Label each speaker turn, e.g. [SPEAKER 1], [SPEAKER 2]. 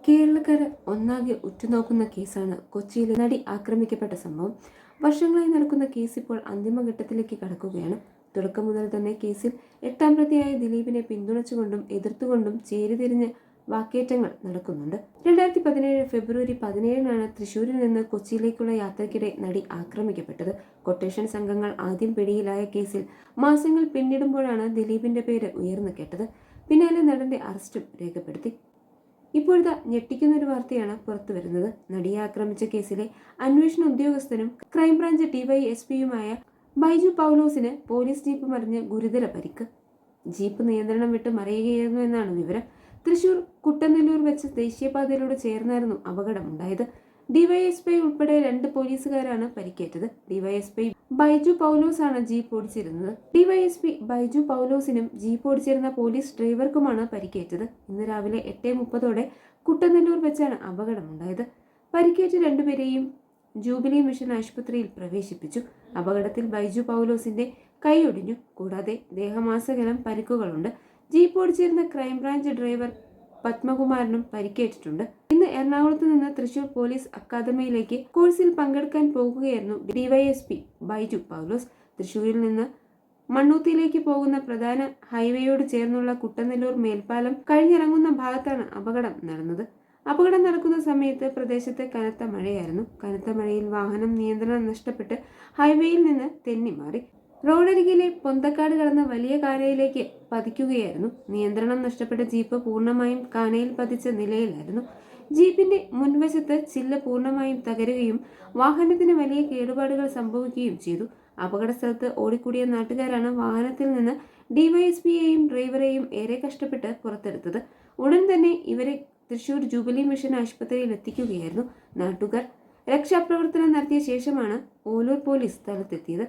[SPEAKER 1] കേരളക്കര ഒന്നാകെ ഉറ്റുനോക്കുന്ന കേസാണ് കൊച്ചിയിലെ നടി ആക്രമിക്കപ്പെട്ട സംഭവം. വർഷങ്ങളായി നടക്കുന്ന കേസ് ഇപ്പോൾ അന്തിമഘട്ടത്തിലേക്ക് കടക്കുകയാണ്. തുടക്കം മുതൽ തന്നെ കേസിൽ 8ാം പ്രതിയായ ദിലീപിനെ പിന്തുണച്ചുകൊണ്ടും എതിർത്തുകൊണ്ടും ചേരിതിരിഞ്ഞ് വാക്കേറ്റങ്ങൾ നടക്കുന്നുണ്ട്. 2017 ഫെബ്രുവരി 17-നാണ് തൃശൂരിൽ നിന്ന് കൊച്ചിയിലേക്കുള്ള യാത്രയ്ക്കിടെ നടി ആക്രമിക്കപ്പെട്ടത്. കൊട്ടേഷൻ സംഘങ്ങൾ ആദ്യം പിടിയിലായ കേസിൽ മാസങ്ങൾ പിന്നിടുമ്പോഴാണ് ദിലീപിന്റെ പേര് ഉയർന്നു കേട്ടത്. പിന്നാലെ നടന്റെ അറസ്റ്റും രേഖപ്പെടുത്തി. ഇപ്പോഴത്തെ ഞെട്ടിക്കുന്നൊരു വാർത്തയാണ് പുറത്തു വരുന്നത്. നടിയെ ആക്രമിച്ച കേസിലെ അന്വേഷണ ഉദ്യോഗസ്ഥനും ക്രൈംബ്രാഞ്ച് ഡിവൈഎസ്പിയുമായ ബൈജു പൗലോസിന് പോലീസ് ജീപ്പ് മറിഞ്ഞ് ഗുരുതര പരിക്ക്. ജീപ്പ് നിയന്ത്രണം വിട്ട് മറിയുകയായിരുന്നു എന്നാണ് വിവരം. തൃശൂർ കുട്ടനെല്ലൂർ വെച്ച് ദേശീയപാതയിലൂടെ ചേർന്നായിരുന്നു അപകടമുണ്ടായത്. ഡിവൈഎസ്പി ഉൾപ്പെടെ 2 പോലീസുകാരാണ് പരിക്കേറ്റത്. ഡിവൈഎസ്പി ബൈജു പൗലോസ് ആണ് ജീപ്പ് ഓടിച്ചിരുന്നത്. ഡിവൈഎസ്പി ബൈജു പൗലോസിനും ജീപ്പ് ഓടിച്ചിരുന്ന പോലീസ് ഡ്രൈവർക്കുമാണ് പരിക്കേറ്റത്. ഇന്ന് രാവിലെ 8:30 കുട്ടനെല്ലൂർ വെച്ചാണ് അപകടമുണ്ടായത്. പരിക്കേറ്റ 2 പേരെയും ജൂബിലി മിഷൻ ആശുപത്രിയിൽ പ്രവേശിപ്പിച്ചു. അപകടത്തിൽ ബൈജു പൗലോസിന്റെ കൈയൊടിഞ്ഞു. കൂടാതെ ദേഹമാസകലം പരിക്കുകളുണ്ട്. ജീപ്പ് ഓടിച്ചിരുന്ന ക്രൈംബ്രാഞ്ച് ഡ്രൈവർ പത്മകുമാറിനും പരിക്കേറ്റിട്ടുണ്ട്. ഇന്ന് എറണാകുളത്ത് നിന്ന് തൃശൂർ പോലീസ് അക്കാദമിയിലേക്ക് കോഴ്സിൽ പങ്കെടുക്കാൻ പോകുകയായിരുന്നു ഡിവൈഎസ്പി ബൈജു പൗലോസ്. തൃശൂരിൽ നിന്ന് മണ്ണൂത്തിയിലേക്ക് പോകുന്ന പ്രധാന ഹൈവേയോട് ചേർന്നുള്ള കുട്ടനെല്ലൂർ മേൽപ്പാലം കഴിഞ്ഞിറങ്ങുന്ന ഭാഗത്താണ് അപകടം നടന്നത്. അപകടം നടക്കുന്ന സമയത്ത് പ്രദേശത്ത് കനത്ത മഴയായിരുന്നു. കനത്ത മഴയിൽ വാഹനം നിയന്ത്രണം നഷ്ടപ്പെട്ട് ഹൈവേയിൽ നിന്ന് തെന്നിമാറി. റോഡരികിലെ പൊന്തക്കാട് കടന്ന വലിയ കാനയിലേക്ക് പതിക്കുകയായിരുന്നു. നിയന്ത്രണം നഷ്ടപ്പെട്ട ജീപ്പ് പൂർണ്ണമായും കാനയിൽ പതിച്ച നിലയിലായിരുന്നു. ജീപ്പിന്റെ മുൻവശത്ത് ചില്ല് പൂർണ്ണമായും തകരുകയും വാഹനത്തിന് വലിയ കേടുപാടുകൾ സംഭവിക്കുകയും ചെയ്തു. അപകട സ്ഥലത്ത് ഓടിക്കൂടിയ നാട്ടുകാരാണ് വാഹനത്തിൽ നിന്ന് ഡിവൈഎസ്പിയെയും ഡ്രൈവറെയും ഏറെ കഷ്ടപ്പെട്ട് പുറത്തെടുത്തത്. ഉടൻ തന്നെ ഇവരെ തൃശൂർ ജൂബിലി മിഷൻ ആശുപത്രിയിൽ എത്തിക്കുകയായിരുന്നു. നാട്ടുകാർ രക്ഷാപ്രവർത്തനം നടത്തിയ ശേഷമാണ് ഓലൂർ പോലീസ് സ്ഥലത്തെത്തിയത്.